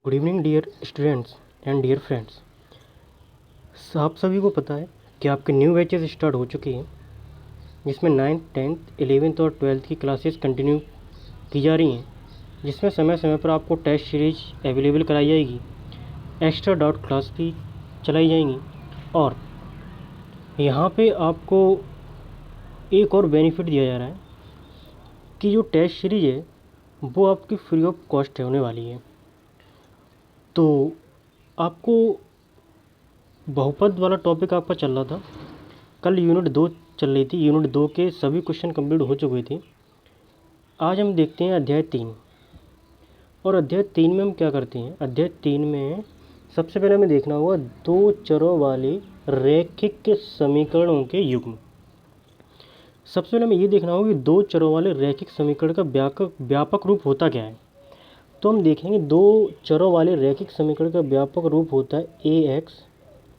Good evening dear students and dear friends. आप सभी को पता है कि आपके न्यू बैचेस स्टार्ट हो चुके हैं, जिसमें 9th 10th 11th और 12th की क्लासेस कंटिन्यू की जा रही हैं, जिसमें समय समय पर आपको टेस्ट सीरीज अवेलेबल कराई जाएगी, एक्स्ट्रा डाउट क्लास भी चलाई जाएंगी और यहाँ पे आपको एक और बेनिफिट दिया जा रहा है कि जो टेस्ट सीरीज है वो आपकी फ्री ऑफ कॉस्ट होने वाली है। तो आपको बहुपद वाला टॉपिक आपका चल रहा था, कल यूनिट 2 चल रही थी। यूनिट 2 के सभी क्वेश्चन कंप्लीट हो चुके थे। आज हम देखते हैं अध्याय 3। और अध्याय 3 में हम क्या करते हैं? अध्याय 3 में सबसे पहले हमें देखना होगा दो चरों वाले रैखिक समीकरणों के युग्म। सबसे पहले हमें ये देखना होगा कि दो चरों वाले रैखिक समीकरण का व्यापक रूप होता क्या है। तो हम देखेंगे दो चरों वाले रैखिक समीकरण का व्यापक रूप होता है ए एक्स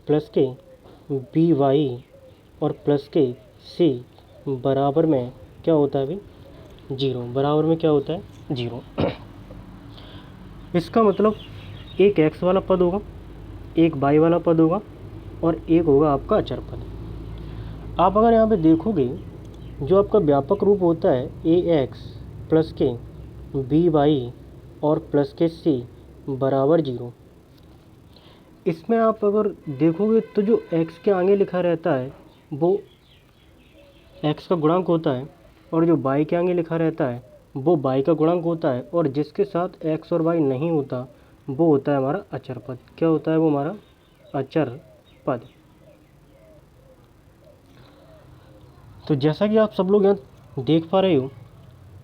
प्लस के बी वाई और प्लस के सी बराबर में क्या होता है भाई? 0। बराबर में क्या होता है? 0। इसका मतलब एक x वाला पद होगा, एक y वाला पद होगा और एक होगा आपका अचर पद। आप अगर यहाँ पे देखोगे, जो आपका व्यापक रूप होता है ए एक्स प्लस के बी वाई और प्लस के सी बराबर 0, इसमें आप अगर देखोगे तो जो x के आगे लिखा रहता है वो x का गुणांक होता है और जो y के आगे लिखा रहता है वो y का गुणांक होता है, और जिसके साथ x और y नहीं होता वो होता है हमारा अचर पद। क्या होता है वो? हमारा अचर पद। तो जैसा कि आप सब लोग यहाँ देख पा रहे हो,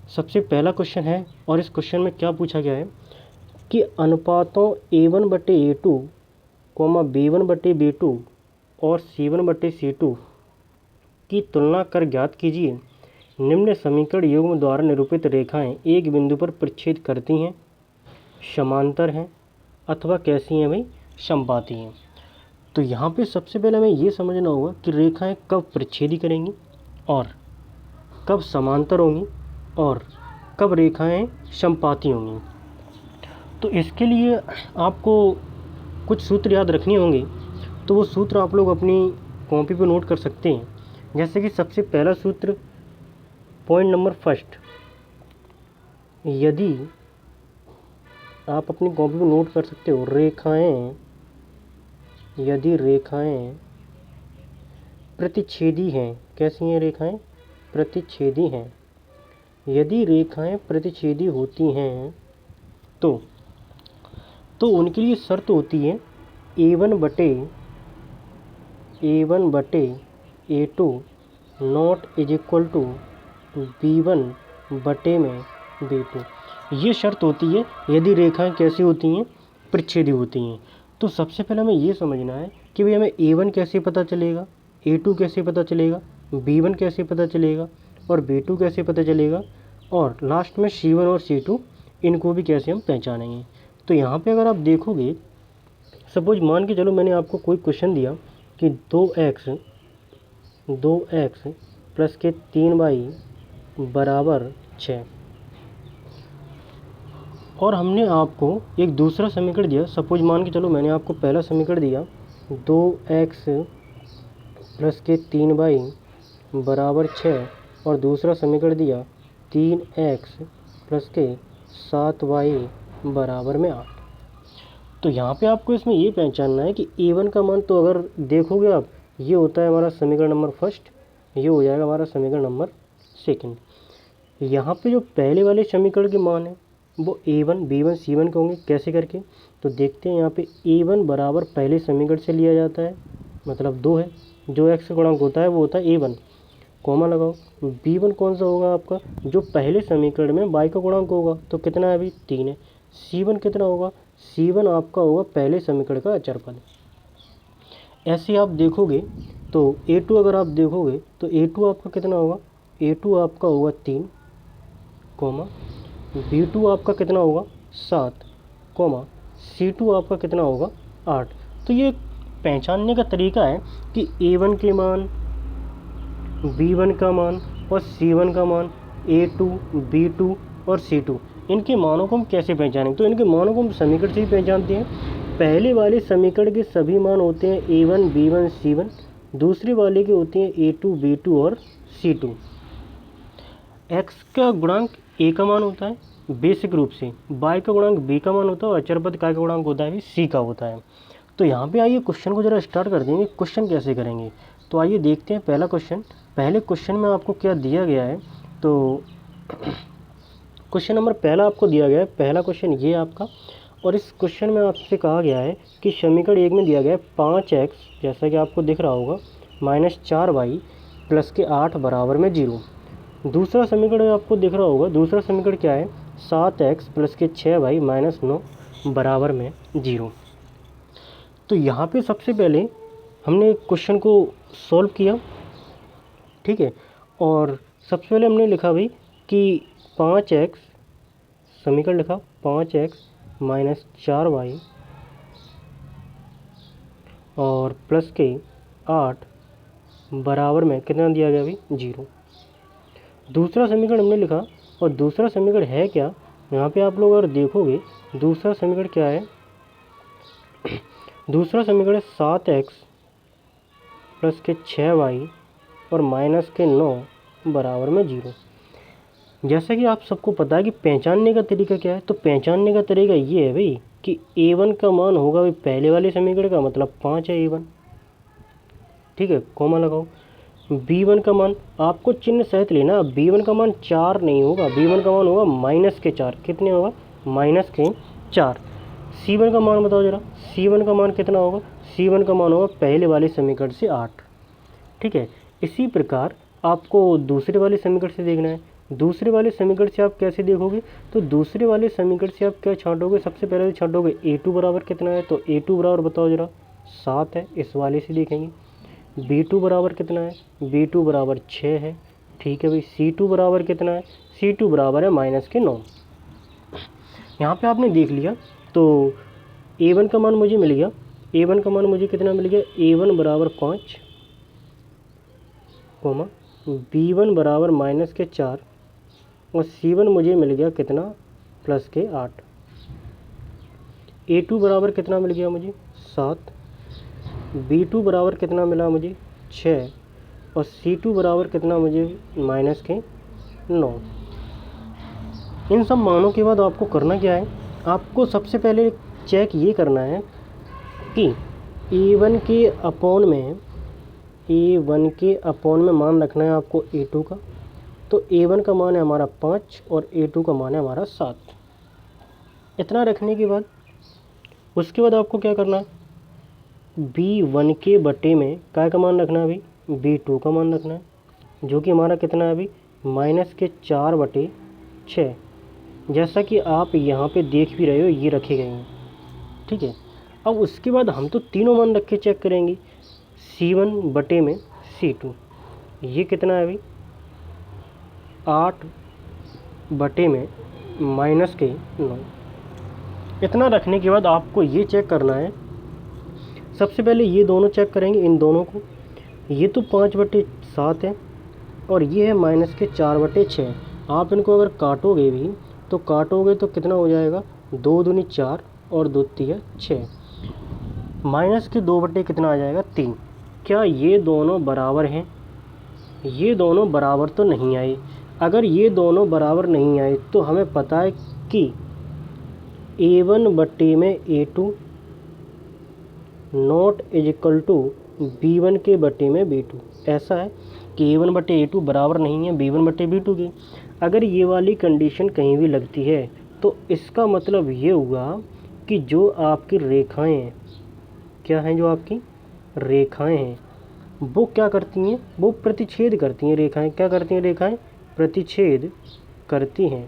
सबसे पहला क्वेश्चन है और इस क्वेश्चन में क्या पूछा गया है कि अनुपातों a1/a2, b1/b2 और c1/c2 की तुलना कर ज्ञात कीजिए निम्न समीकरण युग्म द्वारा निरूपित रेखाएं एक बिंदु पर परिच्छेद करती हैं, समांतर हैं अथवा कैसी हैं भाई? समबाती हैं। तो यहाँ पे सबसे पहले हमें ये समझना होगा कि रेखाएं कब परिच्छेदी करेंगी और कब समांतर होंगी और कब रेखाएं समपाती होंगी। तो इसके लिए आपको कुछ सूत्र याद रखने होंगे, तो वो सूत्र आप लोग अपनी कॉपी पर नोट कर सकते हैं। जैसे कि सबसे पहला सूत्र, पॉइंट नंबर फर्स्ट, यदि आप अपनी कॉपी पर नोट कर सकते हो, यदि रेखाएं प्रतिच्छेदी हैं। कैसी हैं रेखाएं? प्रतिच्छेदी हैं। यदि रेखाएं प्रतिच्छेदी होती हैं तो उनके लिए शर्त होती है a1/a2 not is equal to b1/b2। ये शर्त होती है यदि रेखाएं कैसी होती हैं? प्रतिच्छेदी होती हैं। तो सबसे पहले हमें ये समझना है कि भाई हमें a1 कैसे पता चलेगा, a2 कैसे पता चलेगा, b1 कैसे पता चलेगा और b2 कैसे पता चलेगा, और लास्ट में c1 और c2 इनको भी कैसे हम पहचानेंगे। तो यहाँ पे अगर आप देखोगे, सपोज मान के चलो मैंने आपको कोई क्वेश्चन दिया कि 2x प्लस के 3y बराबर 6, और हमने आपको एक दूसरा समीकरण दिया। सपोज मान के चलो मैंने आपको पहला समीकरण दिया 2x प्लस के 3y बराबर 6 और दूसरा समीकरण दिया 3x प्लस के 7y बराबर में 8। तो यहाँ पे आपको इसमें ये पहचानना है कि a1 का मान, तो अगर देखोगे आप, ये होता है हमारा समीकरण नंबर फर्स्ट, ये हो जाएगा हमारा समीकरण नंबर सेकंड। यहाँ पे जो पहले वाले समीकरण के मान है वो a1 b1 c1 के होंगे। कैसे करके? तो देखते हैं। यहाँ पे a1 बराबर पहले समीकरण से लिया जाता है, मतलब 2 है, जो x का गुणांक होता है वो होता है a1, कॉमा लगाओ। b1 कौन सा होगा आपका? जो पहले समीकरण में y का गुणांक होगा, तो कितना है अभी? 3 है। c1 कितना होगा? c1 आपका होगा पहले समीकरण का अचर पद। ऐसे आप देखोगे तो a2 अगर आप देखोगे तो a2 आपका कितना होगा? a2 आपका होगा 3, कॉमा b2 आपका कितना होगा? 7, कॉमा c2 आपका कितना होगा? 8। तो ये पहचानने का तरीका है कि a1 के मान, b1 का मान और c1 का मान, a2 b2 और c2 इनके मानों को हम कैसे पहचानेंगे? तो इनके मानों को हम समीकरण से ही पहचानते हैं। पहले वाले समीकरण के सभी मान होते हैं A1 B1 C1, दूसरे वाले के होते हैं A2 B2 और C2। x का गुणांक a का मान होता है बेसिक रूप से, y का गुणांक b का मान होता है और अचर पद का गुणांक होता है c का होता है। तो यहाँ पे आइए क्वेश्चन को जरा स्टार्ट कर देंगे। क्वेश्चन कैसे करेंगे तो आइए देखते हैं पहला क्वेश्चन। पहले क्वेश्चन में आपको क्या दिया गया है, तो क्वेश्चन नंबर पहला आपको दिया गया है। पहला क्वेश्चन ये आपका, और इस क्वेश्चन में आपसे कहा गया है कि समीकरण 1 में दिया गया है 5x, जैसा कि आपको दिख रहा होगा, -4y प्लस के 8 बराबर में 0। दूसरा समीकरण आपको दिख रहा होगा, दूसरा समीकरण क्या है 7x प्लस के 6y -9 बराबर में 0। तो यहाँ पे सबसे पहले हमने क्वेश्चन को सॉल्व किया, ठीक है। और सबसे पहले हमने लिखा भाई कि 5x, समीकरण लिखा 5x -4y और प्लस के 8 बराबर में कितना दिया गया भाई 0। दूसरा समीकरण हमने लिखा, और दूसरा समीकरण है क्या, यहाँ पे आप लोग अगर देखोगे दूसरा समीकरण क्या है, दूसरा समीकरण 7x प्लस के 6y और -9 बराबर में 0। जैसा कि आप सबको पता है कि पहचानने का तरीका क्या है, तो पहचानने का तरीका ये है भाई कि a1 का मान होगा भाई पहले वाले समीकरण का, मतलब 5 है a1, ठीक है, कॉमा लगाओ। b1 का मान आपको चिन्ह सहित लेना, b1 का मान 4 नहीं होगा, b1 का मान होगा -4। कितने होगा -4। c1 का मान बताओ जरा, c1 का मान कितना होगा, c1 का मान होगा पहले वाले समीकरण से 8, ठीक है। इसी प्रकार आपको दूसरे वाले समीकरण से देखना है। दूसरे वाले समीकरण से आप कैसे देखोगे, तो दूसरे वाले समीकरण से आप क्या छांटोगे, सबसे पहले छांटोगे a2 बराबर कितना है, तो a2 बराबर बताओ जरा 7 है, इस वाले से देखेंगे। b2 बराबर कितना है, b2 बराबर 6 है, ठीक है भाई। c2 बराबर कितना है, c2 बराबर है -9। यहाँ पे आपने देख लिया, तो a1 का मान मुझे मिल गया, a1 का मान मुझे कितना मिल गया, a1 बराबर 5, कोमा b1 बराबर -4 और c1 मुझे मिल गया कितना, प्लस के 8। a2 बराबर कितना मिल गया मुझे 7, b2 बराबर कितना मिला मुझे 6 और c2 बराबर कितना मुझे -9। इन सब मानों के बाद आपको करना क्या है, आपको सबसे पहले चेक ये करना है कि a1 के अपॉन में मान रखना है आपको a2 का। तो a1 का मान है हमारा 5 और a2 का मान है हमारा 7। इतना रखने के बाद उसके बाद आपको क्या करना है, b1 के बटे में क्या का मान रखना है अभी, b2 का मान रखना है, जो कि हमारा कितना है अभी -4/6, जैसा कि आप यहाँ पे देख भी रहे हो, ये रखे गए हैं, ठीक है। अब उसके बाद हम तो तीनों मान रख के चेक करेंगे, c1 बटे में c2, ये कितना है अभी 8 बटे में -9। इतना रखने के बाद आपको ये चेक करना है, सबसे पहले ये दोनों चेक करेंगे, इन दोनों को। ये तो 5/7 है और ये है -4/6। आप इनको अगर काटोगे भी तो कितना हो जाएगा, 2 दूनी 4 और 2 तिया 6, माइनस के 2 बटे कितना आ जाएगा 3। क्या ये दोनों बराबर हैं, ये दोनों बराबर तो नहीं आए। अगर ये दोनों बराबर नहीं आए तो हमें पता है कि a1 बटे में a2 not is equal to b1 के बटे में b2। ऐसा है कि a1 बटे a2 बराबर नहीं है b1 बटे b2 की। अगर ये वाली कंडीशन कहीं भी लगती है तो इसका मतलब ये हुआ कि जो आपकी रेखाएं हैं, क्या हैं, जो आपकी रेखाएं हैं वो क्या करती हैं, वो प्रतिच्छेद करती हैं। रेखाएं क्या करती हैं, रेखाएं प्रतिच्छेद करती हैं।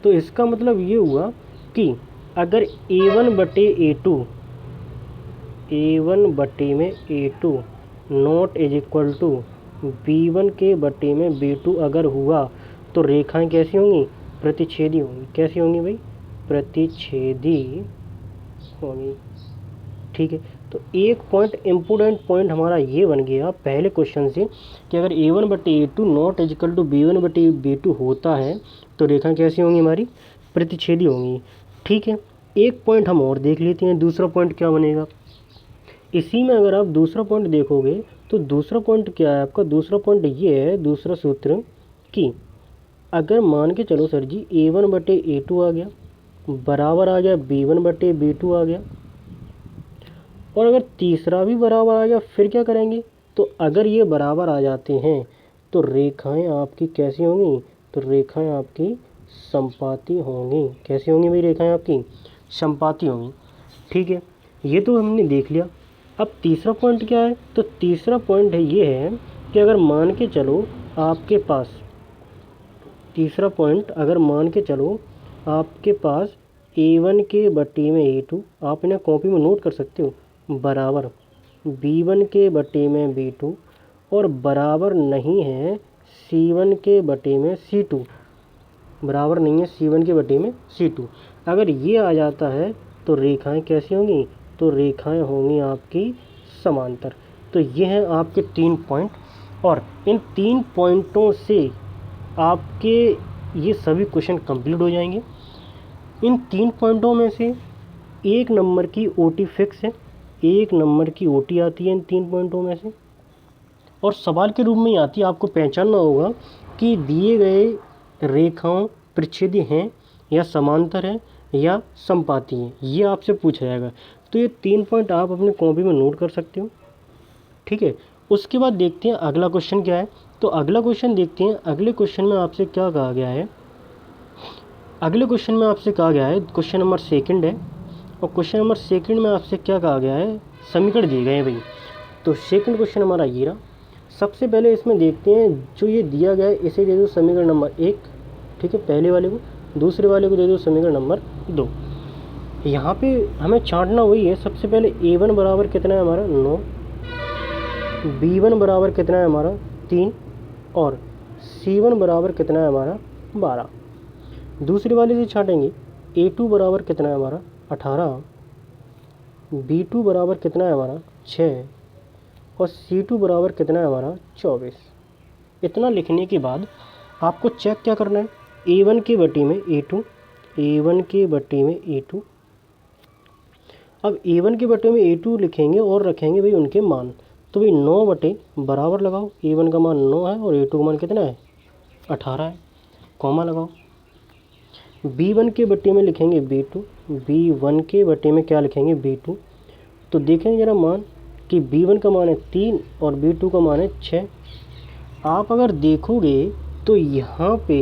तो इसका मतलब ये हुआ कि अगर a1 बटे में a2 not is equal to b1 के बटे में b2 अगर हुआ तो रेखाएं कैसी होंगी, प्रतिच्छेदी होंगी। कैसी होंगी भाई, प्रतिच्छेदी होंगी। ठीक है, तो एक पॉइंट इम्पोर्टेंट पॉइंट हमारा ये बन गया पहले क्वेश्चन से कि अगर A1/A2 not is equal to B1/B2 होता है तो रेखा कैसी होंगी हमारी, प्रतिच्छेदी होंगी। ठीक है, एक पॉइंट हम और देख लेते हैं, दूसरा पॉइंट क्या बनेगा। इसी में अगर आप दूसरा पॉइंट देखोगे तो दूसरा पॉइंट क्या है आपका, दूसरा पॉइंट ये है, दूसरा सूत्र कि अगर मान के चलो सर जी A1/A2 आ गया बराबर आ गया B1/B2 आ गया, और अगर तीसरा भी बराबर आ गया फिर क्या करेंगे, तो अगर ये बराबर आ जाते हैं तो रेखाएं आपकी कैसी होंगी, तो रेखाएं आपकी समपाती होंगी। कैसी होंगी भाई, रेखाएं आपकी समपाती होंगी। ठीक है, ये तो हमने देख लिया। अब तीसरा पॉइंट क्या है, तो तीसरा पॉइंट है ये है कि अगर मान के चलो आपके पास, तीसरा पॉइंट अगर मान के चलो आपके पास A1 के बटे में A2, आप इन्हें कॉपी में नोट कर सकते हो, बराबर B1 के बटे में B2 और बराबर नहीं है C1 के बटे में C2, बराबर नहीं है C1 के बटे में C2। अगर ये आ जाता है तो रेखाएं कैसी होंगी, तो रेखाएं होंगी आपकी समांतर। तो ये हैं आपके 3 पॉइंट, और इन 3 पॉइंटों से आपके ये सभी क्वेश्चन कंप्लीट हो जाएंगे। इन 3 पॉइंटों में से 1 नंबर की ओटी फिक्स है, 1 नंबर की ओटी आती है इन 3 पॉइंटों में से, और सवाल के रूप में ही आती है। आपको पहचानना होगा कि दिए गए रेखाओं प्रच्छेदी हैं या समांतर हैं या समपाती हैं, ये आपसे पूछा जाएगा। तो ये 3 पॉइंट आप अपनी कॉपी में नोट कर सकते हो। ठीक है, उसके बाद देखते हैं अगला क्वेश्चन क्या है। तो अगला क्वेश्चन देखते हैं, अगले क्वेश्चन में आपसे क्या कहा गया है। अगले क्वेश्चन में आपसे कहा गया है, क्वेश्चन नंबर 2 है, और क्वेश्चन नंबर 2 में आपसे क्या कहा गया है, समीकरण दिए गए हैं भाई। तो सेकंड क्वेश्चन हमारा ये रहा। सबसे पहले इसमें देखते हैं, जो ये दिया गया है इसे दे दो समीकरण नंबर 1, ठीक है, पहले वाले को, दूसरे वाले को दे दो समीकरण नंबर 2। यहाँ पे हमें छांटना वही है। सबसे पहले A1 बराबर कितना है हमारा 9, B1 बराबर कितना है हमारा 3, और C1 बराबर कितना है हमारा 12। दूसरे वाले से छाटेंगे, A2 बराबर कितना है हमारा 18, B2 बराबर कितना है हमारा 6, और C2 बराबर कितना है हमारा 24। इतना लिखने के बाद आपको चेक क्या करना है, A1 के बटे में A2, A1 के बटे में A2। अब A1 के बटे में A2 लिखेंगे और रखेंगे भाई उनके मान। तो भाई 9 बटे बराबर लगाओ, A1 का मान 9 है और A2 का मान कितना है 18 है, कॉमा लगाओ। B1 के बटे में लिखेंगे B2, B1 के बटे में क्या लिखेंगे B2। तो देखेंगे जरा मान कि B1 का मान है 3 और B2 का मान है 6। आप अगर देखोगे तो यहाँ पे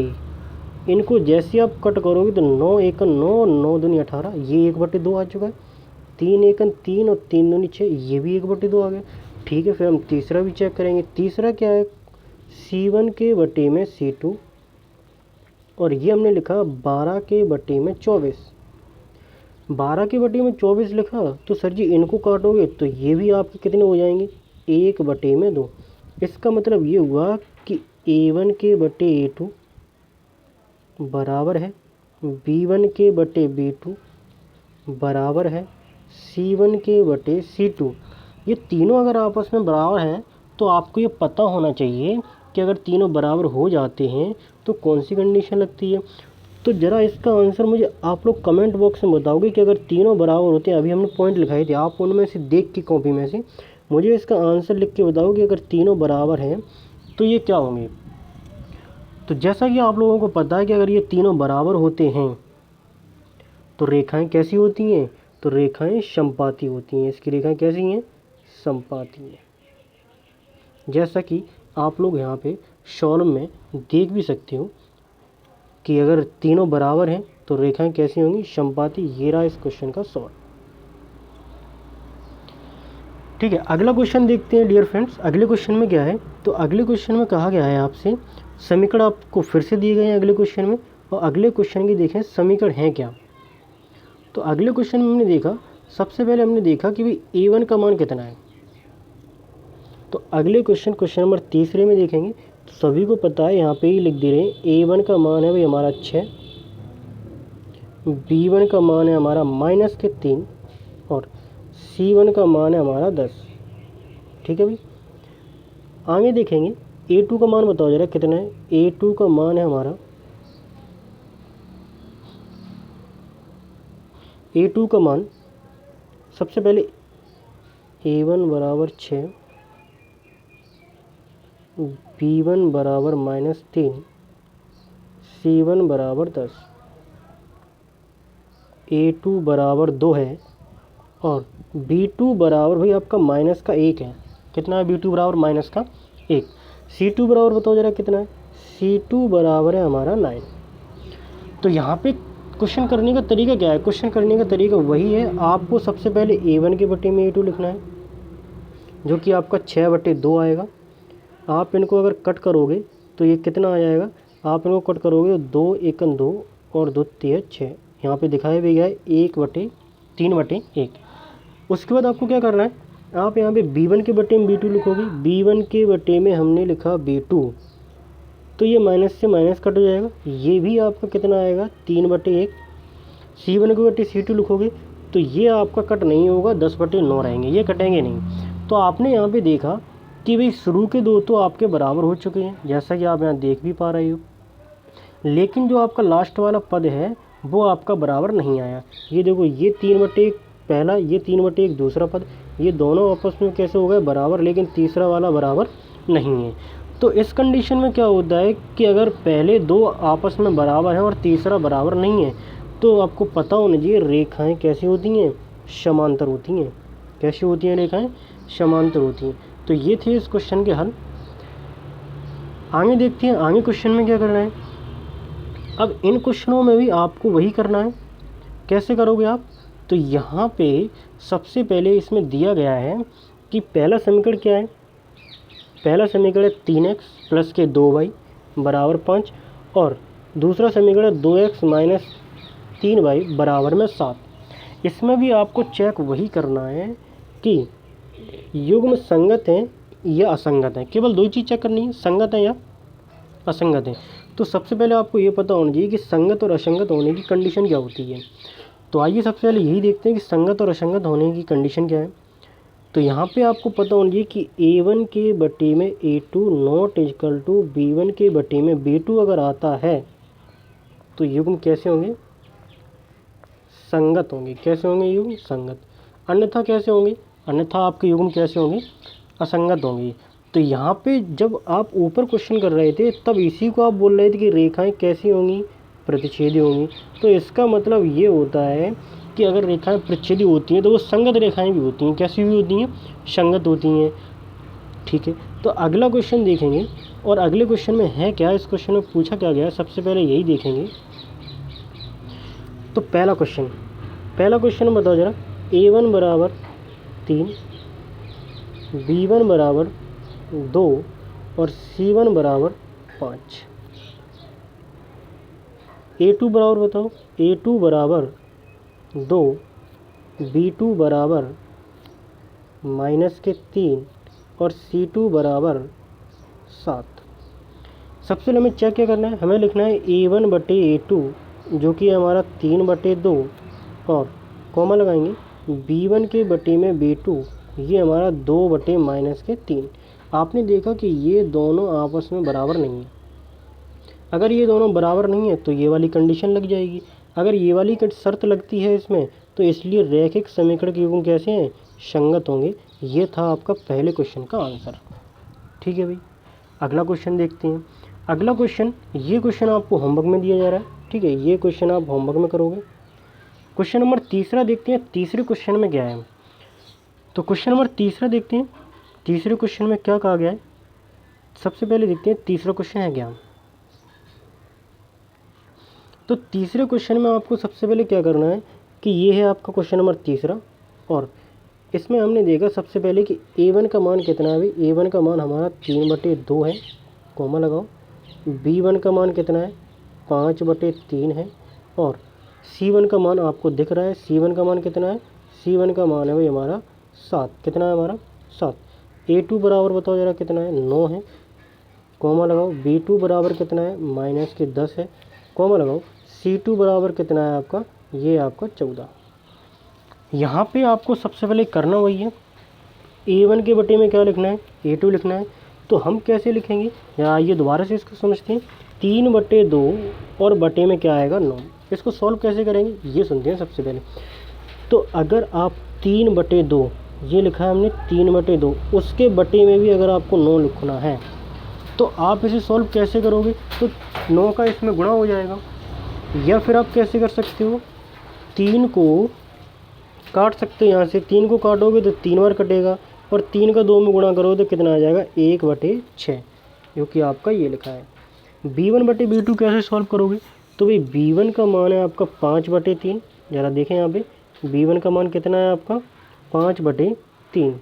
इनको जैसे आप कट करोगे तो 9 1 9, 9 दूनी 18, ये 1/2 आ चुका है। 3 1 3 और 3 दूनी 6, ये भी 1/2 आ गया। ठीक है, फिर हम तीसरा भी चेक करेंगे। तीसरा क्या है, C1 के बटे में C2, और ये हमने लिखा 12 के बटे में 24। 12 के बटे में 24 लिखा, तो सर जी इनको काटोगे तो ये भी आपके कितने हो जाएंगे 1/2। इसका मतलब ये हुआ कि A1 के बटे A2 बराबर है B1 के बटे B2 बराबर है C1 के बटे C2। ये तीनों अगर आपस में बराबर हैं तो आपको ये पता होना चाहिए कि अगर तीनों बराबर हो जाते हैं तो कौन सी कंडीशन लगती है। तो ज़रा इसका आंसर मुझे आप लोग कमेंट बॉक्स में बताओगे कि अगर तीनों बराबर होते हैं, अभी हमने पॉइंट लिखाए थे, आप उनमें से देख के कॉपी में से मुझे इसका आंसर लिख के बताओ कि अगर तीनों बराबर हैं तो ये क्या होंगे। तो जैसा कि आप लोगों को पता है कि अगर ये तीनों बराबर होते हैं तो रेखाएं कैसी होती हैं, तो रेखाएं समपाती होती हैं। इसकी रेखाएं कैसी हैं, समपाती हैं। जैसा कि आप लोग यहाँ पे सॉल्व में देख भी सकते हो कि अगर तीनों बराबर हैं तो रेखाएं कैसी होंगी, समपाती। ये रहा इस क्वेश्चन का सॉल्व। ठीक है, अगला क्वेश्चन देखते हैं डियर फ्रेंड्स। अगले क्वेश्चन में क्या है, तो अगले क्वेश्चन में कहा गया है आपसे, समीकरण आपको फिर से दिए गए हैं अगले क्वेश्चन में, और अगले क्वेश्चन की देखें समीकरण है क्या। तो अगले क्वेश्चन में हमने देखा, सबसे पहले हमने देखा कि भाई A1 का मान कितना है। तो अगले क्वेश्चन नंबर 3 में देखेंगे, तो सभी को पता है, यहाँ पे ही लिख दे रहे हैं, A1 का मान है भाई हमारा 6, B1 का मान है हमारा -3, और C1 का मान है हमारा 10। ठीक है भाई, आगे देखेंगे A2 का मान बताओ जरा कितना है। A2 का मान है हमारा, A2 का मान सबसे पहले A1 बराबर 6, B1 बराबर -3, C1 बराबर 10, A2 बराबर 2 है और B2 बराबर भाई आपका -1 है। कितना है B2 बराबर -1। C2 बराबर बताओ जरा कितना है। C2 बराबर है हमारा 9। तो यहाँ पे क्वेश्चन करने का तरीका क्या है। क्वेश्चन करने का तरीका वही है, आपको सबसे पहले A1 के बटे में A2 लिखना है, जो कि आपका 6/2 आएगा। आप इनको अगर कट करोगे तो ये कितना आ जाएगा, आप इनको कट करोगे तो 2 1 2 और 2 3 6, यहाँ पे दिखाया भी गया है 1/3/1। उसके बाद आपको क्या करना है, आप यहाँ पे B1 के बटे में B2 लिखोगे। B1 के बटे में हमने लिखा B2, तो ये माइनस से माइनस कट हो जाएगा, ये भी आपका कितना आएगा 3/1। C1 के बटे C2 लिखोगे तो ये आपका कट नहीं होगा, 10/9 रहेंगे, ये कटेंगे नहीं। तो आपने यहाँ पे देखा कि भाई शुरू के दो तो आपके बराबर हो चुके हैं, जैसा कि आप यहाँ देख भी पा रहे हो, लेकिन जो आपका लास्ट वाला पद है वो आपका बराबर नहीं आया। ये देखो, ये 3/1 पहला, ये 3/1 दूसरा पद, ये दोनों आपस में कैसे हो गए बराबर, लेकिन तीसरा वाला बराबर नहीं है। तो इस कंडीशन में क्या होता है कि अगर पहले दो आपस में बराबर हैं और तीसरा बराबर नहीं है, तो आपको पता होना चाहिए रेखाएं कैसी होती हैं, समांतर होती हैं। कैसी होती हैं रेखाएं, समांतर होती हैं। तो ये थे इस क्वेश्चन के हल। आगे देखते हैं आगे क्वेश्चन में क्या करना है। अब इन क्वेश्चनों में भी आपको वही करना है। कैसे करोगे आप, तो यहाँ पे सबसे पहले इसमें दिया गया है कि पहला समीकरण क्या है। पहला समीकरण है 3x प्लस के 2y बराबर 5 और दूसरा समीकरण 2x माइनस 3y बराबर में 7। इसमें भी आपको चेक वही करना है कि युग्म संगत हैं या असंगत हैं। केवल दो ही चीज़ चेक करनी है, संगत है या असंगत है। तो सबसे पहले आपको ये पता होना चाहिए कि संगत और असंगत होने की कंडीशन क्या होती है। तो आइए सबसे पहले यही देखते हैं कि संगत और असंगत होने की कंडीशन क्या है। तो यहाँ पे आपको पता होना चाहिए कि A1 के बटे में A2 not equal to B1 के बटे में B2 अगर आता है तो युग्म कैसे होंगे, संगत होंगे। कैसे होंगे, युग्म संगत। अन्यथा कैसे होंगे, अन्यथा आपके युग्म कैसे होंगे, असंगत होंगे। तो यहाँ पे जब आप ऊपर क्वेश्चन कर रहे थे तब इसी को आप बोल रहे थे कि रेखाएं कैसी होंगी, प्रतिच्छेदी होंगी। तो इसका मतलब ये होता है कि अगर रेखाएं प्रतिच्छेदी होती हैं तो वो संगत रेखाएं भी होती हैं। कैसी भी होती हैं, संगत होती हैं। ठीक है, तो अगला क्वेश्चन देखेंगे और अगले क्वेश्चन में है क्या, इस क्वेश्चन में पूछा क्या गया है, सबसे पहले यही देखेंगे। तो पहला क्वेश्चन बताओ जरा। A1 बराबर 3, B1 बराबर 2 और C1 बराबर 5। A2 बराबर बताओ। A2 बराबर 2, B2 बराबर -3 और C2 बराबर 7। सबसे पहले हमें चेक क्या करना है, हमें लिखना है A1 बटे A2 जो कि हमारा 3/2 और कॉमा लगाएंगे B1 के बटे में B2, ये हमारा 2/-3। आपने देखा कि ये दोनों आपस में बराबर नहीं है। अगर ये दोनों बराबर नहीं है तो ये वाली कंडीशन लग जाएगी। अगर ये वाली शर्त लगती है इसमें, तो इसलिए रैखिक समीकरण के युग्म कैसे हैं, संगत होंगे। ये था आपका पहले क्वेश्चन का आंसर। ठीक है भाई, अगला क्वेश्चन देखते हैं। अगला क्वेश्चन, ये क्वेश्चन आपको होमवर्क में दिया जा रहा है। ठीक है, ये क्वेश्चन आप होमवर्क में करोगे। क्वेश्चन नंबर तीसरा देखते हैं, तीसरे क्वेश्चन में क्या है। तो क्वेश्चन नंबर तीसरा देखते हैं, तीसरे क्वेश्चन में क्या कहा गया है। सबसे पहले देखते हैं तीसरा क्वेश्चन है क्या। तो तीसरे क्वेश्चन में आपको सबसे पहले क्या करना है कि ये है आपका क्वेश्चन नंबर तीसरा, और इसमें हमने देखा सबसे पहले कि A1 का मान कितना है। भाई A1 का मान हमारा 3/2 है, कॉमा लगाओ। B1 का मान कितना है, 5/3 है और C1 का मान आपको दिख रहा है। C1 का मान कितना है, C1 का मान है भाई हमारा 7। कितना है हमारा, 7। A2 बराबर बताओ ज़रा कितना है, 9 है, कॉमा लगाओ। B2 बराबर कितना है, -10 है, कॉमा लगाओ। C2 बराबर कितना है आपका, ये आपका 14। यहाँ पे आपको सबसे पहले करना वही है, A1 के बटे में क्या लिखना है, A2 लिखना है। तो हम कैसे लिखेंगे, या ये दोबारा से इसको समझते हैं। 3/2 और बटे में क्या आएगा, 9। इसको सॉल्व कैसे करेंगे ये सुनते हैं सबसे पहले। तो अगर आप 3/2, ये लिखा है हमने 3/2, उसके बटे में भी अगर आपको 9 लिखना है तो आप इसे सॉल्व कैसे करोगे, तो 9 का इसमें गुणा हो जाएगा। या फिर आप कैसे कर सकते हो, 3 को काट सकते हो, यहाँ से 3 को काटोगे तो 3 बार कटेगा, और 3 का 2 में गुणा करोगे तो कितना आ जाएगा, 1/6, जो कि आपका ये लिखा है। B1/B2 कैसे सॉल्व करोगे, तो भाई B1 का मान है आपका 5/3। ज़रा देखें यहाँ पे B1 का मान कितना है आपका, 5/3।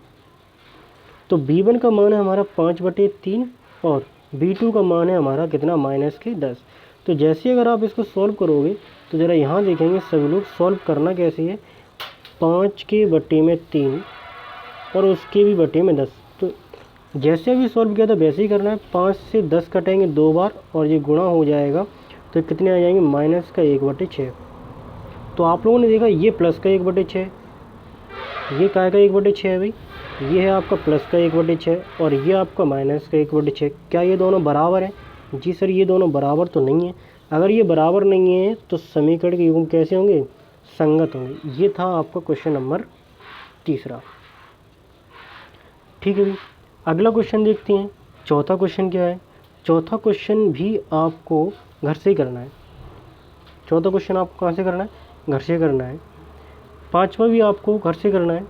तो B1 का मान है हमारा 5/3 और B2 का मान है हमारा कितना, -10। तो जैसे अगर आप इसको सॉल्व करोगे तो ज़रा यहाँ देखेंगे सभी लोग सॉल्व करना कैसे है। 5 के बटे में 3 और उसके भी बटे में 10। तो जैसे अभी सॉल्व किया था वैसे ही करना है। 5 से 10 कटेंगे 2 बार और ये गुणा हो जाएगा, तो कितने आ जाएंगे, -1/6। तो आप लोगों ने देखा ये प्लस का 1/6, ये काय का 1/6 है भाई, ये है आपका प्लस का 1/6 और ये आपका माइनस का 1/6। क्या ये दोनों बराबर हैं, जी सर ये दोनों बराबर तो नहीं है। अगर ये बराबर नहीं है तो समीकरण के युग्म कैसे होंगे, संगत होंगे। ये था आपका क्वेश्चन नंबर 3। ठीक है भाई, अगला क्वेश्चन देखते हैं। चौथा क्वेश्चन क्या है, चौथा क्वेश्चन भी आपको घर से ही करना है। चौथा क्वेश्चन आपको कहाँ से करना है, घर से करना है। पाँचवा भी आपको घर से करना है।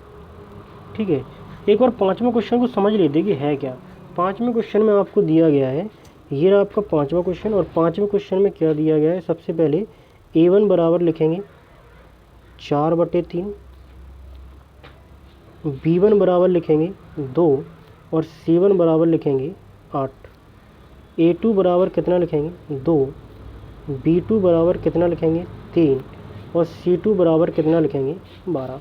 ठीक है, एक बार पाँचवा क्वेश्चन को समझ लेते कि है क्या। पाँचवें क्वेश्चन में आपको दिया गया है, ये रहा आपका पाँचवा क्वेश्चन। और पाँचवें क्वेश्चन में क्या दिया गया है, सबसे पहले A1 बराबर लिखेंगे 4/3, B1 बराबर लिखेंगे 2 और C1 बराबर लिखेंगे 8। A2 बराबर कितना लिखेंगे, 2। B2 बराबर कितना लिखेंगे, 3 और C2 बराबर कितना लिखेंगे, 12।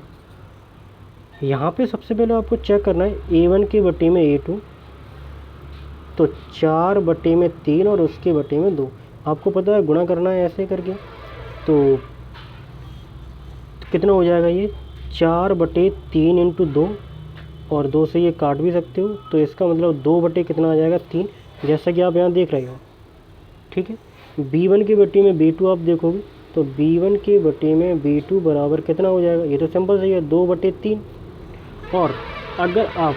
यहाँ पे सबसे पहले आपको चेक करना है A1 के बटे में A2, तो 4/3 और उसके बटे में 2। आपको पता है गुणा करना है ऐसे करके, तो कितना हो जाएगा ये 4/3 × 2 और 2 से ये काट भी सकते हो, तो इसका मतलब 2 बटे कितना आ जाएगा, 3, जैसा कि आप यहाँ देख रहे हो। ठीक है, B1 के बटे में B2 आप देखोगे तो B1 के बटे में B2 बराबर कितना हो जाएगा, ये तो सिंपल सही है 2/3। और अगर आप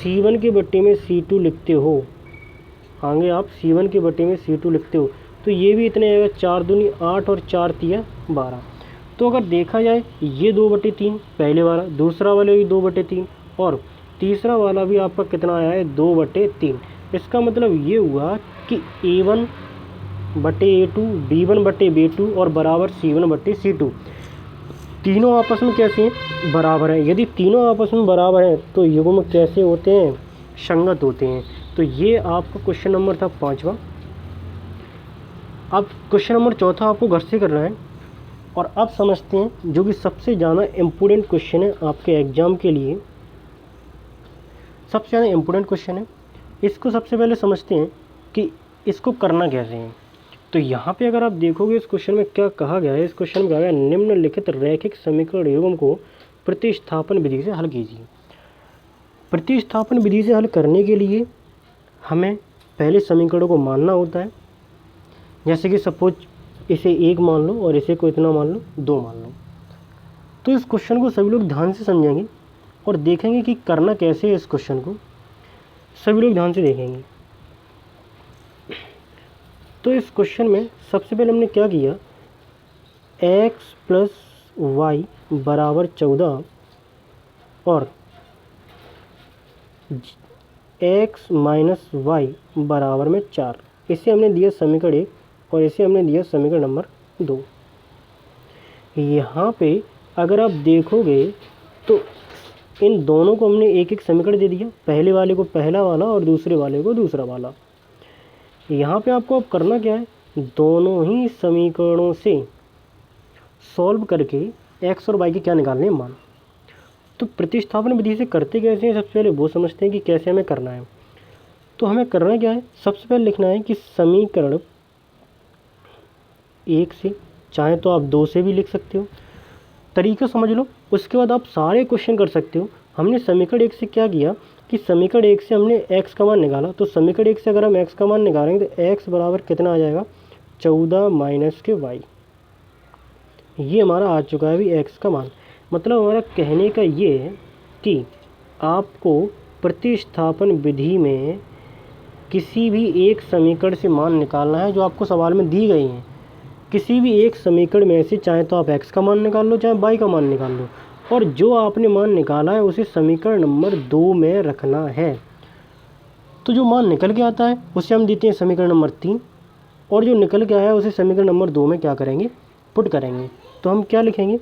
C1 के बटे में C2 लिखते हो, आगे आप C1 के बटे में C2 लिखते हो तो ये भी इतने आएगा, 4 दूनी 8 और 4 तिया 12। तो अगर देखा जाए ये 2/3 पहले वाला, दूसरा वाला भी 2/3 और तीसरा वाला भी आपका कितना आया है, 2/3। इसका मतलब ये हुआ कि A1/A2, B1/B2 और बराबर C1/C2 तीनों आपस में कैसे हैं, बराबर हैं। यदि तीनों आपस में बराबर हैं तो युग्म कैसे होते हैं, संगत होते हैं। तो ये आपका क्वेश्चन नंबर था 5वां। अब क्वेश्चन नंबर 4 आपको घर से करना है। और अब समझते हैं जो कि सबसे ज़्यादा इम्पोर्टेंट क्वेश्चन है आपके एग्ज़ाम के लिए, सबसे ज़्यादा इम्पोर्टेंट क्वेश्चन है। इसको सबसे पहले समझते हैं कि इसको करना कैसे है। तो यहाँ पे अगर आप देखोगे इस क्वेश्चन में क्या कहा गया है, इस क्वेश्चन में कहा गया है निम्नलिखित रैखिक समीकरण युग्म को प्रतिस्थापन विधि से हल कीजिए। प्रतिस्थापन विधि से हल करने के लिए हमें पहले समीकरणों को मानना होता है। जैसे कि सपोज इसे 1 मान लो और इसे को इतना मान लो, 2 मान लो। तो इस क्वेश्चन को सभी लोग ध्यान से समझेंगे और देखेंगे कि करना कैसे है। इस क्वेश्चन को सभी लोग ध्यान से देखेंगे। तो इस क्वेश्चन में सबसे पहले हमने क्या किया, x + y बराबर 14 और x - y बराबर में 4, इसे हमने दिया समीकरण 1 और इसे हमने दिया समीकरण नंबर 2। यहाँ पे अगर आप देखोगे तो इन दोनों को हमने एक एक समीकरण दे दिया, पहले वाले को पहला वाला और दूसरे वाले को दूसरा वाला। यहाँ पे आपको अब करना क्या है, दोनों ही समीकरणों से सॉल्व करके x और y के क्या निकालने हैं, मान। तो प्रतिस्थापन विधि से करते कैसे हैं, सबसे पहले वो समझते हैं कि कैसे हमें करना है। तो हमें करना क्या है, सबसे पहले लिखना है कि समीकरण 1 से, चाहे तो आप 2 से भी लिख सकते हो, तरीका समझ लो। उसके बाद आप सारे क्वेश्चन कर सकते हो। हमने समीकरण 1 से क्या किया कि समीकरण 1 से हमने x का मान निकाला, तो समीकरण 1 से अगर हम x का मान निकालेंगे तो x बराबर कितना आ जाएगा 14 माइनस के y। ये हमारा आ चुका है अभी x का मान। मतलब हमारा कहने का ये है कि आपको प्रतिस्थापन विधि में किसी भी एक समीकरण से मान निकालना है जो आपको सवाल में दी गई हैं। किसी भी एक समीकरण में से चाहे तो आप x का मान निकाल लो चाहे y का मान निकाल लो, और जो आपने मान निकाला है उसे समीकरण नंबर 2 में रखना है। तो जो मान निकल के आता है उसे हम देते हैं समीकरण नंबर 3, और जो निकल के आया है उसे समीकरण नंबर 2 में क्या करेंगे, पुट करेंगे। तो हम क्या लिखेंगे,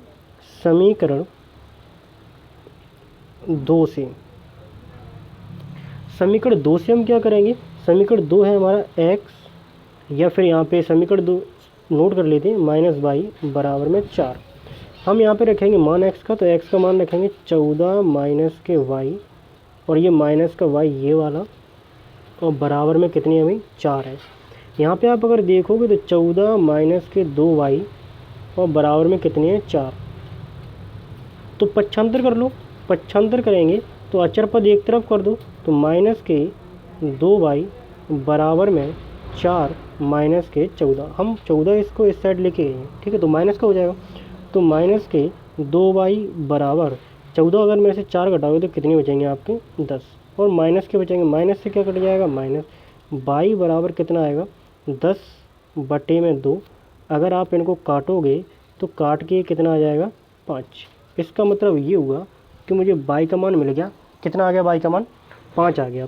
समीकरण 2 से, समीकरण 2 से हम क्या करेंगे, समीकरण 2 है हमारा x, या फिर यहाँ पे समीकरण 2 नोट कर लेते हैं माइनस y बराबर में 4। हम यहाँ पे रखेंगे मान x का, तो x का मान रखेंगे 14 माइनस के y, और ये माइनस का y ये वाला, और बराबर में कितनी हमें 4 है। यहाँ पे आप अगर देखोगे तो 14 माइनस के 2y और बराबर में कितनी है 4। तो पक्षांतर कर लो, पक्षांतर करेंगे तो अचर पद एक तरफ कर दो, तो माइनस के 2y बराबर में 4 माइनस के 14। हम 14 इसको इस साइड लेके गए हैं, ठीक है, तो माइनस का हो जाएगा। तो माइनस के 2y बराबर 14, अगर मेरे से 4 घटाओगे तो कितने बचेंगे आपके 10, और माइनस के बचेंगे, माइनस से क्या कट जाएगा माइनस, y बराबर कितना आएगा 10/2। अगर आप इनको काटोगे तो काट के कितना आ जाएगा 5। इसका मतलब ये हुआ कि मुझे y का मान मिल गया, कितना आ गया y का मान 5 आ गया।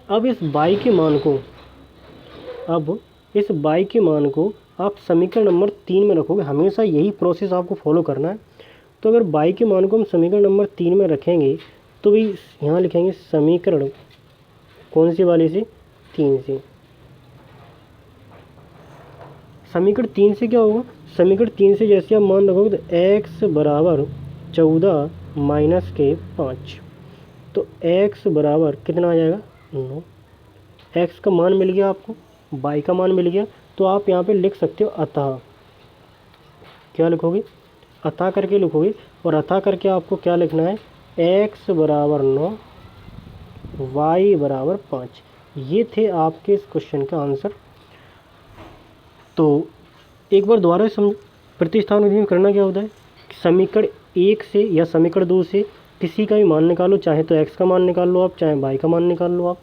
अब इस y के मान को, अब इस y के मान को आप समीकरण नंबर 3 में रखोगे। हमेशा यही प्रोसेस आपको फॉलो करना है। तो अगर y के मान को हम समीकरण नंबर 3 में रखेंगे तो भाई यहाँ लिखेंगे समीकरण कौन सी वाली से, 3 से। समीकरण 3 से क्या होगा, समीकरण 3 से जैसे आप मान रखोगे तो x बराबर 14 माइनस के 5, तो x बराबर कितना आ जाएगा 9। x का मान मिल गया आपको, y का मान मिल गया, तो आप यहाँ पे लिख सकते हो अतः। क्या लिखोगे, अतः करके लिखोगे, और अतः करके आपको क्या लिखना है, x बराबर 9 y बराबर 5। ये थे आपके इस क्वेश्चन का आंसर। तो एक बार दोबारा समझ, प्रतिस्थापन विधि में करना क्या होता है, समीकरण 1 से या समीकरण 2 से किसी का भी मान निकालो, चाहे तो x का मान निकाल लो आप, चाहे y का मान निकाल लो आप,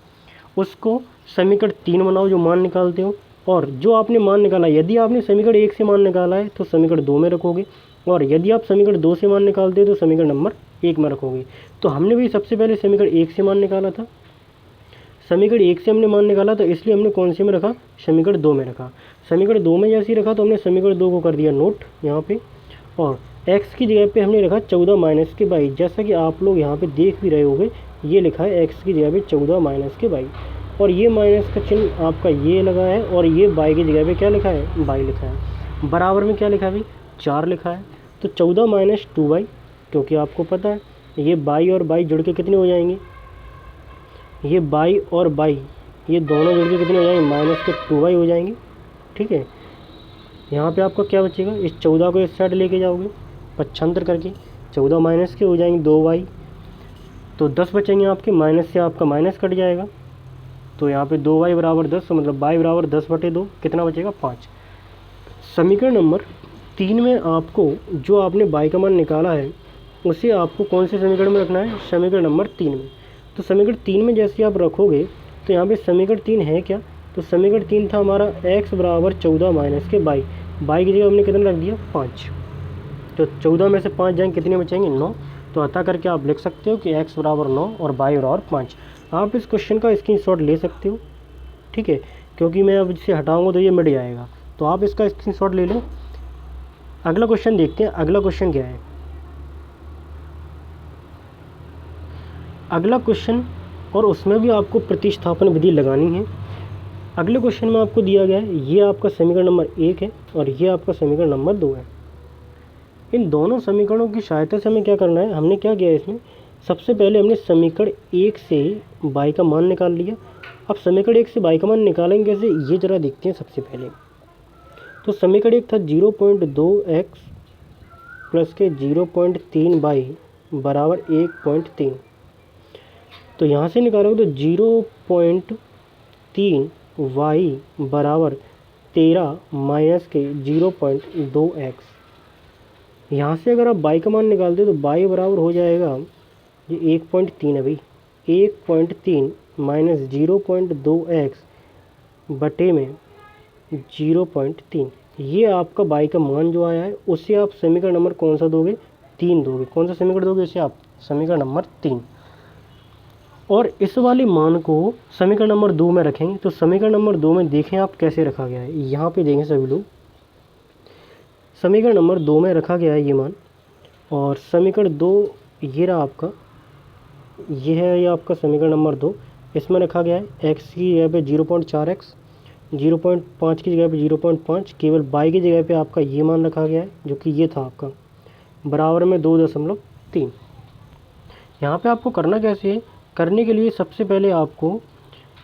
उसको समीकरण 3 बनाओ जो मान निकालते हो, और जो आपने मान निकाला, यदि आपने समीकरण 1 से मान निकाला है तो समीकरण 2 में रखोगे, और यदि आप समीकरण 2 से मान निकालते हो तो समीकरण नंबर 1 में रखोगे। तो हमने भी सबसे पहले समीकरण 1 से मान निकाला था, समीकरण 1 से हमने मान निकाला, तो इसलिए हमने कौन से में रखा, समीकरण 2 में रखा। समीकरण 2 में जैसे ही रखा तो हमने समीकरण 2 को कर दिया नोट यहाँ पे, और x की जगह पे हमने रखा 14 माइनस के 22। जैसा कि आप लोग यहाँ पे देख भी रहे होंगे, ये लिखा है x की जगह पे 14 माइनस के 22, और ये माइनस का चिन्ह आपका ये लगा है, और ये y की जगह पे क्या लिखा है, y लिखा है। बराबर में क्या लिखा है भाई, 4 लिखा है। तो 14 माइनस 2y, क्योंकि आपको पता है ये y और y जुड़ के कितने हो जाएंगे, ये y और y ये दोनों जुड़ के कितने हो जाएंगे, माइनस के 2y हो जाएंगे, ठीक है। यहाँ पे आपका क्या बचेगा, इस 14 को इस साइड लेके जाओगे पक्षांतर करके, 14 माइनस के हो जाएंगे 2y, तो 10 बचेंगे आपके, माइनस से आपका माइनस कट जाएगा, तो यहाँ पे 2y बराबर 10, तो मतलब y बराबर 10/2, कितना बचेगा 5। समीकरण नंबर 3 में आपको जो आपने y का मान निकाला है उसे आपको कौन से समीकरण में रखना है, समीकरण नंबर 3 में। तो समीकरण 3 में जैसे आप रखोगे तो यहाँ पे समीकरण 3 है क्या, तो समीकरण 3 था हमारा x बराबर 14 माइनस के y, y की जगह हमने कितना रख दिया 5, तो 14 में से 5 जाएंगे कितने बचेंगे 9। तो अतः करके आप लिख सकते हो कि x बराबर 9 और y बराबर 5। आप इस क्वेश्चन का स्क्रीनशॉट ले सकते हो, ठीक है, क्योंकि मैं अब इसे हटाऊंगा तो ये मिट जाएगा, तो आप इसका स्क्रीनशॉट ले लो। अगला क्वेश्चन देखते हैं, अगला क्वेश्चन क्या है। अगला क्वेश्चन, और उसमें भी आपको प्रतिस्थापन विधि लगानी है। अगले क्वेश्चन में आपको दिया गया है, ये आपका समीकरण नंबर 1 है और ये आपका समीकरण नंबर 2 है। इन दोनों समीकरणों की सहायता से हमें क्या करना है, हमने क्या किया इसमें, सबसे पहले हमने समीकरण 1 से y का मान निकाल लिया। अब समीकरण 1 से y का मान निकालेंगे कैसे, ये ज़रा देखते हैं। सबसे पहले तो समीकरण 1 था 0.2x प्लस के 0.3 बाई बराबर 1.3। तो यहाँ से निकालोगे तो 0.3 वाई बराबर 13 माइनस के 0.2x। यहाँ से अगर आप बाई का मान निकालते हो तो बाई बराबर हो जाएगा ये 1.3 है भाई, 1.3 माइनस 0.2x बटे में 0.3। ये आपका बाई का मान जो आया है उससे आप समीकरण नंबर कौन सा दोगे? 3 दोगे। कौन सा समीकरण दोगे इसे आप? समीकरण नंबर 3। और इस वाले मान को समीकरण नंबर 2 में रखेंगे। तो समीकरण नंबर 2 में देखें आप कैसे रखा गया है। यहाँ पे देखें सभी लोग, समीकरण नंबर 2 में रखा गया है ये मान। और समीकरण 2 ये रहा आपका, ये है ये आपका समीकरण नंबर 2। इसमें रखा गया है x की जगह पे 0.4x, 0.5 की जगह पे 0.5, केवल y की जगह पे आपका ये मान रखा गया है जो कि ये था आपका बराबर में 2.3। यहाँ पे आपको करना कैसे है? करने के लिए सबसे पहले आपको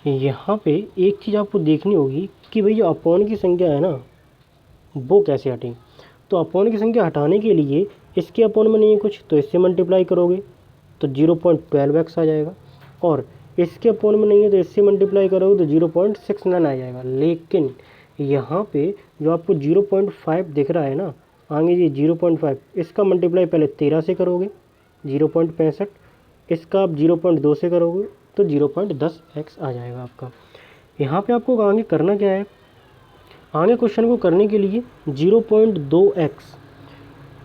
यहाँ पे एक चीज़ आपको देखनी होगी कि भाई जो अपॉन की संख्या है ना वो कैसे हटें। तो अपॉन की संख्या हटाने के लिए इसके अपॉन में नहीं है कुछ, तो इससे मल्टीप्लाई करोगे तो 0.12x आ जाएगा। और इसके अपॉन में नहीं है तो इससे मल्टीप्लाई करोगे तो 0.69 आ जाएगा। लेकिन यहाँ पे जो आपको 0.5 दिख रहा है ना आगे जी 0.5, इसका मल्टीप्लाई पहले 13 से करोगे 0.65, इसका आप 0.2 से करोगे तो 0.10x आ जाएगा आपका। यहाँ पे आपको आगे करना क्या है? आगे क्वेश्चन को करने के लिए 0.2x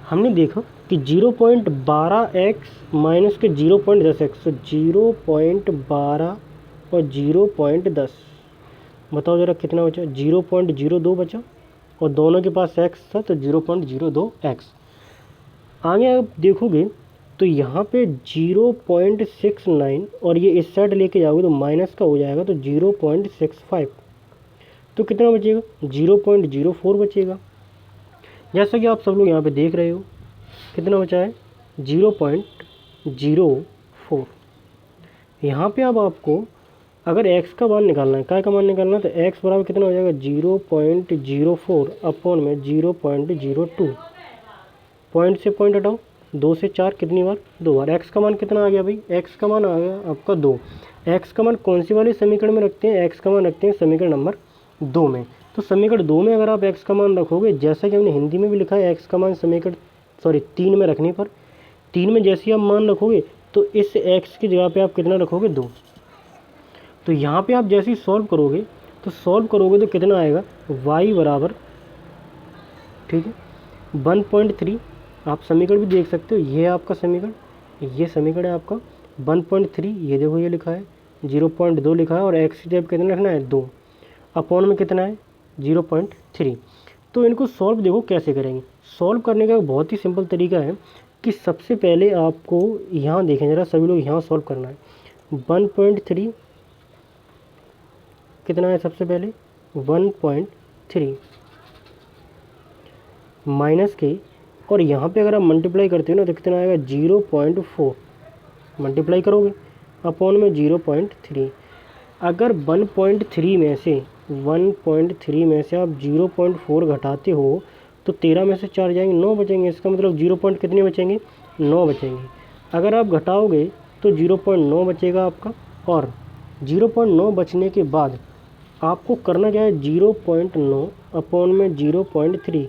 हमने देखा कि 0.12x माइनस के 0.10x, तो 0.12 और 0.10, बताओ ज़रा कितना बचा? 0.02 बचा और दोनों के पास x था तो 0.02x। आगे आप देखोगे तो यहाँ पे 0.69 और ये इस साइड लेके जाओगे तो माइनस का हो जाएगा तो 0.65, तो कितना बचेगा? 0.04 बचेगा। जैसा कि आप सब लोग यहाँ पे देख रहे हो कितना बचा है? 0.04। यहाँ पे अब आपको अगर x का मान निकालना है, काय का मान निकालना है, तो x बराबर कितना हो जाएगा? 0.04 अपॉन में 0.02। पॉइंट से पॉइंट हटाओ, 2 से 4 कितनी बार? 2 बार। x का मान कितना आ गया भाई? x का मान आ गया आपका 2। x का मान कौन सी वाले समीकरण में रखते हैं? x का मान रखते हैं समीकरण नंबर 2 में। तो समीकरण 2 में अगर आप x का मान रखोगे, जैसा कि हमने हिंदी में भी लिखा है x का मान समीकरण 3 में रखने पर, 3 में जैसे ही आप मान रखोगे तो इस x की जगह पे आप कितना रखोगे? 2। तो यहाँ पे आप जैसे ही सॉल्व करोगे तो कितना आएगा? y बराबर, ठीक है, 1.3। आप समीकरण भी देख सकते हो, ये है आपका समीकरण, ये समीकरण है आपका 1.3। ये देखो ये लिखा है 0.2 लिखा है और x की जगह कितना रखना है? 2। अपॉन में कितना है? 0.3। तो इनको सॉल्व देखो कैसे करेंगे। सॉल्व करने का बहुत ही सिंपल तरीका है कि सबसे पहले आपको यहाँ देखें ज़रा सभी लोग, यहाँ सॉल्व करना है। 1.3 कितना है? सबसे पहले 1.3 माइनस के, और यहाँ पे अगर आप मल्टीप्लाई करते हो ना तो कितना आएगा? 0.4। मल्टीप्लाई करोगे अपॉन में 0.3। अगर 1.3 में से आप 0.4 घटाते हो तो 13 में से 4 जाएंगे, 9 बचेंगे। इसका मतलब 0 पॉइंट कितने बचेंगे? 9 बचेंगे। अगर आप घटाओगे तो 0.9 बचेगा आपका। और 0.9 बचने के बाद आपको करना क्या है? 0.9 अपॉन में 0.3,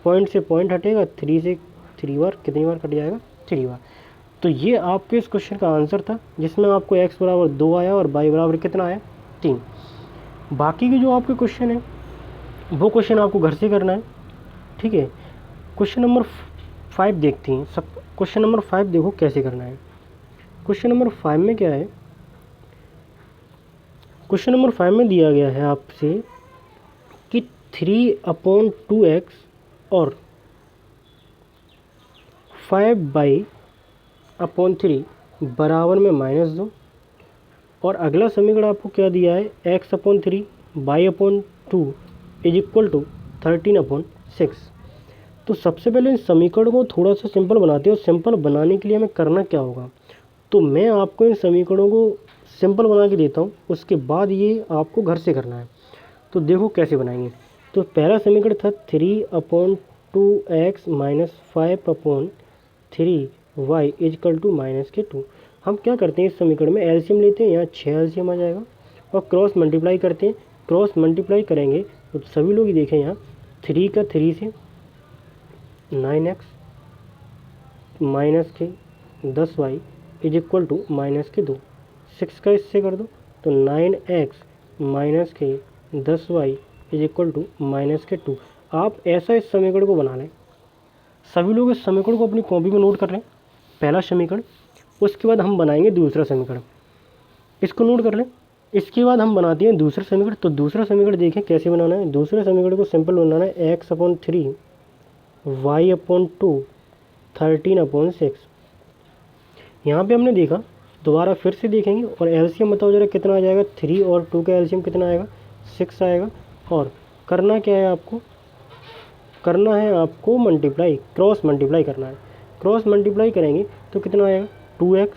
पॉइंट से पॉइंट हटेगा, 3 से 3 बार, कितनी बार कट जाएगा? 3 बार। तो ये आपके इस क्वेश्चन का आंसर था, जिसमें आपको x बराबर 2 आया और y बराबर कितना आया? 3। बाकी के जो आपके क्वेश्चन है वो क्वेश्चन आपको घर से करना है, ठीक है। क्वेश्चन नंबर 5 देखते हैं। सब क्वेश्चन नंबर 5 देखो कैसे करना है। क्वेश्चन नंबर 5 में क्या है? क्वेश्चन नंबर 5 में दिया गया है आपसे कि 3/2x और 5/3 बराबर में -2। और अगला समीकरण आपको क्या दिया है? x/3 y/2 is equal to 13/6। तो सबसे पहले इन समीकरण को थोड़ा सा सिंपल बनाते हैं। और सिंपल बनाने के लिए हमें करना क्या होगा? तो मैं आपको इन समीकरणों को सिंपल बना के देता हूँ, उसके बाद ये आपको घर से करना है। तो देखो कैसे बनाएंगे। तो पहला समीकरण था 3/2 2x minus 5/3y is equal to -2। हम क्या करते हैं, इस समीकरण में एलसीएम लेते हैं, यहाँ 6 एलसीएम आ जाएगा और क्रॉस मल्टीप्लाई करते हैं। क्रॉस मल्टीप्लाई करेंगे तो सभी लोग ही देखें, यहाँ 3 का 3 से 9x माइनस के 10y इज इक्वल टू -2। 6 का इससे कर दो तो 9x माइनस के 10y इज इक्वल टू -2। आप ऐसा इस समीकरण को बना लें। सभी लोग इस समीकरण को अपनी कॉपी में नोट कर लें, पहला समीकरण। उसके बाद हम बनाएंगे दूसरा समीकरण, इसको नोट कर लें। इसके बाद हम बनाते हैं दूसरा समीकरण। तो दूसरा समीकरण देखें कैसे बनाना है। दूसरे समीकरण को सिंपल बनाना है, x/3 y/2 13/6। यहाँ पे हमने देखा, दोबारा फिर से देखेंगे और एलसीएम बताओ जरा कितना आ जाएगा। 3 और 2 का एलसीएम कितना आएगा, 6 आएगा। और करना क्या है आपको, करना है आपको मल्टीप्लाई, क्रॉस मल्टीप्लाई करना है। क्रॉस मल्टीप्लाई करेंगे तो कितना आएगा, 2x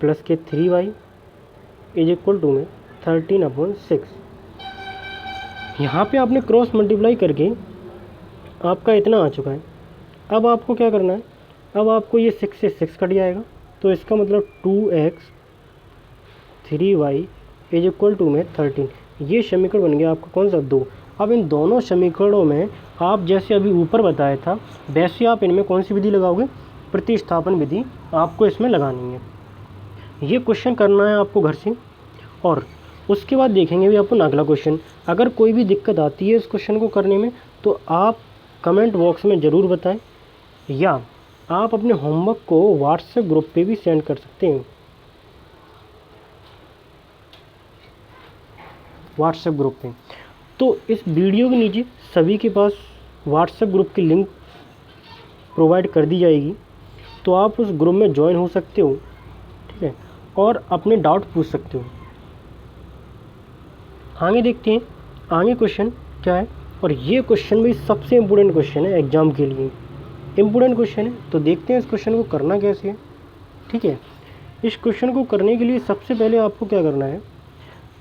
प्लस के 3y इज इक्वल टू में 13/6। यहाँ पे आपने क्रॉस मल्टीप्लाई करके आपका इतना आ चुका है। अब आपको क्या करना है, अब आपको ये 6 से 6 कट जाएगा, तो इसका मतलब 2x 3y is equal to में 13। ये समीकरण बन गया आपका कौन सा, 2। अब इन दोनों समीकरणों में आप जैसे अभी ऊपर बताया था वैसे आप इनमें कौन सी विधि लगाओगे, प्रतिस्थापन विधि आपको इसमें लगानी है। ये क्वेश्चन करना है आपको घर से। और उसके बाद देखेंगे भी अपन अगला क्वेश्चन। अगर कोई भी दिक्कत आती है इस क्वेश्चन को करने में तो आप कमेंट बॉक्स में ज़रूर बताएं, या आप अपने होमवर्क को व्हाट्सएप ग्रुप पे भी सेंड कर सकते हैं। व्हाट्सएप ग्रुप पे तो इस वीडियो के नीचे सभी के पास व्हाट्सएप ग्रुप की लिंक प्रोवाइड कर दी जाएगी, तो आप उस ग्रुप में ज्वाइन हो सकते हो, ठीक है, और अपने डाउट पूछ सकते हो। आगे देखते हैं आगे क्वेश्चन क्या है। और ये क्वेश्चन भी सबसे इम्पोर्टेंट क्वेश्चन है एग्जाम के लिए, इम्पोर्टेंट क्वेश्चन है। तो देखते हैं इस क्वेश्चन को करना कैसे है, ठीक है। इस क्वेश्चन को करने के लिए सबसे पहले आपको क्या करना है,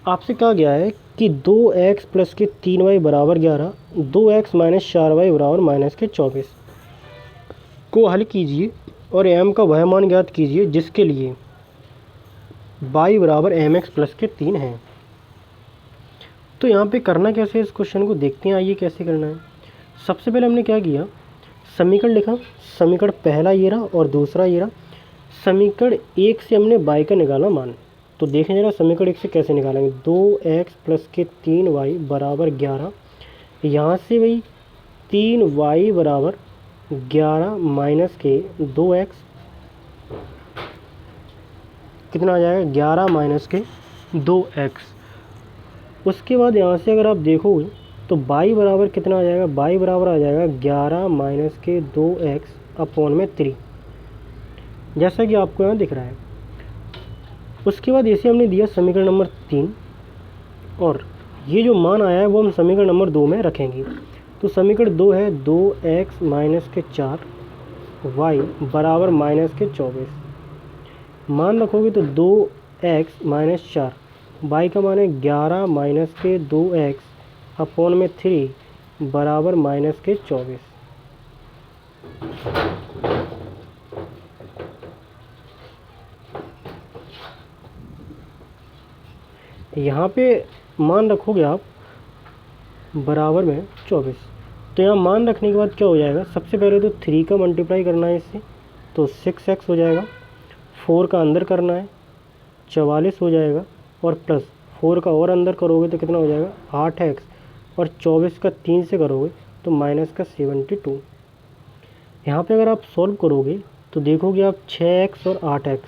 आपसे कहा गया है कि 2x प्लस के 3y बराबर 11, 2x माइनस 4y बराबर -24 को हल कीजिए और m का वह मान ज्ञात कीजिए जिसके लिए y बराबर mx प्लस के 3 है। तो यहाँ पे करना कैसे है, इस क्वेश्चन को देखते हैं, आइए कैसे करना है। सबसे पहले हमने क्या किया, समीकरण लिखा। समीकरण पहला ये रहा और दूसरा ये रहा। समीकरण 1 से हमने y का निकाला मान। तो देखें जरा समीकरण 1 से कैसे निकालेंगे। 2x प्लस के 3y बराबर 11, यहाँ से भाई 3y बराबर 11 माइनस के 2x कितना आ जाएगा, 11 माइनस के 2x। उसके बाद यहाँ से अगर आप देखोगे तो y बराबर कितना आ जाएगा, y बराबर आ जाएगा 11 माइनस के 2x अपॉन में 3, जैसा कि आपको यहाँ दिख रहा है। उसके बाद इसे हमने दिया समीकरण नंबर 3 और ये जो मान आया है वो हम समीकरण नंबर 2 में रखेंगे। तो समीकरण 2 है 2x माइनस के 4 y बराबर माइनस के 24। मान रखोगे तो 2x माइनस 4, y का मान है 11 माइनस के 2x अपॉन में 3 बराबर माइनस के 24। यहाँ पे मान रखोगे आप बराबर में 24। तो यहाँ मान रखने के बाद क्या हो जाएगा, सबसे पहले तो 3 का मल्टीप्लाई करना है इससे, तो 6x हो जाएगा। 4 का अंदर करना है 44 हो जाएगा, और प्लस 4 का और अंदर करोगे तो कितना हो जाएगा 8x, और 24 का 3 से करोगे तो माइनस का 72। यहाँ पे अगर आप सॉल्व करोगे तो देखोगे आप 6x और 8x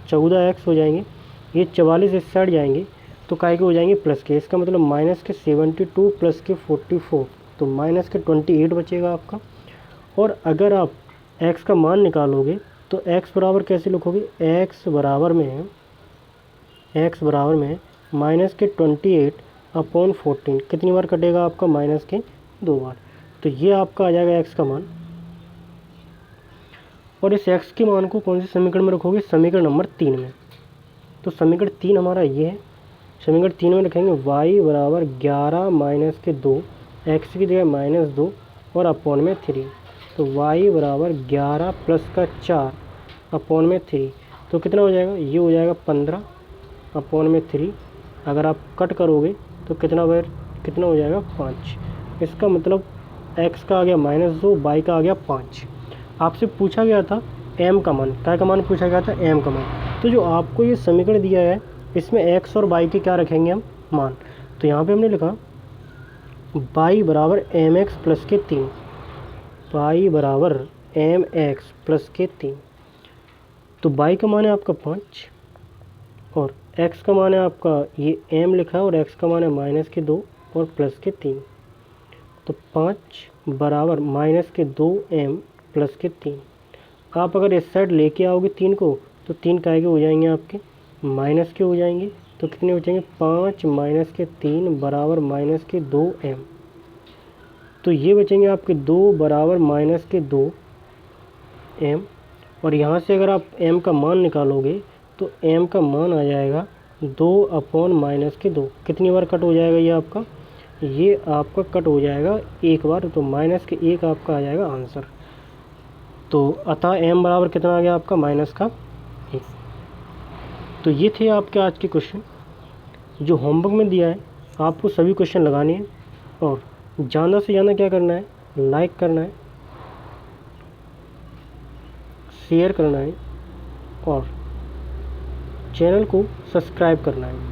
14x हो जाएंगे। ये 44 इस साइड जाएंगे तो काय के हो जाएंगे प्लस के, इसका मतलब माइनस के 72 प्लस के 44, तो माइनस के 28 बचेगा आपका। और अगर आप x का मान निकालोगे तो x बराबर कैसे लिखोगे, x बराबर में माइनस के 28 अपॉन 14, कितनी बार कटेगा आपका, माइनस के 2 बार। तो ये आपका आ जाएगा x का मान। और इस x के मान को कौन से समीकरण में रखोगे, समीकरण नंबर 3 में। तो समीकरण 3 हमारा ये है। समीकरण 3 में रखेंगे y बराबर 11 माइनस के 2 एक्स की जगह -2 और अपॉन में 3। तो y बराबर 11 प्लस का 4 अपॉन में 3। तो कितना हो जाएगा, ये हो जाएगा 15 अपॉन में 3। अगर आप कट करोगे तो कितना हो जाएगा 5। इसका मतलब x का आ गया -2, y का आ गया 5। आपसे पूछा गया था m का मान, क्या का मान पूछा गया था, m का मान। तो जो आपको ये समीकरण दिया है इसमें x और y के क्या रखेंगे हम, मान। तो यहाँ पे हमने लिखा y बराबर mx प्लस के 3, y बराबर mx प्लस के 3। तो y का मान है आपका 5 और x का मान है आपका, ये m लिखा है और x का मान है -2 और प्लस के 3। तो 5 बराबर -2m प्लस के 3। आप अगर इस साइड लेके आओगे 3 को तो 3 काय के हो जाएंगे आपके, माइनस के हो जाएंगे। तो कितने हो जाएंगे, 5 -3 बराबर -2m। तो ये बचेंगे आपके 2 बराबर -2m। और यहाँ से अगर आप m का मान निकालोगे तो m का मान आ जाएगा 2 अपॉन -2। कितनी बार कट हो जाएगा ये आपका कट हो जाएगा एक बार, तो -1 आपका आ जाएगा आंसर। तो अतः m बराबर कितना आ गया आपका, -1। तो ये थे आपके आज के क्वेश्चन जो होमवर्क में दिया है। आपको सभी क्वेश्चन लगाने हैं और ज़्यादा से ज़्यादा क्या करना है, लाइक करना है, शेयर करना है और चैनल को सब्सक्राइब करना है।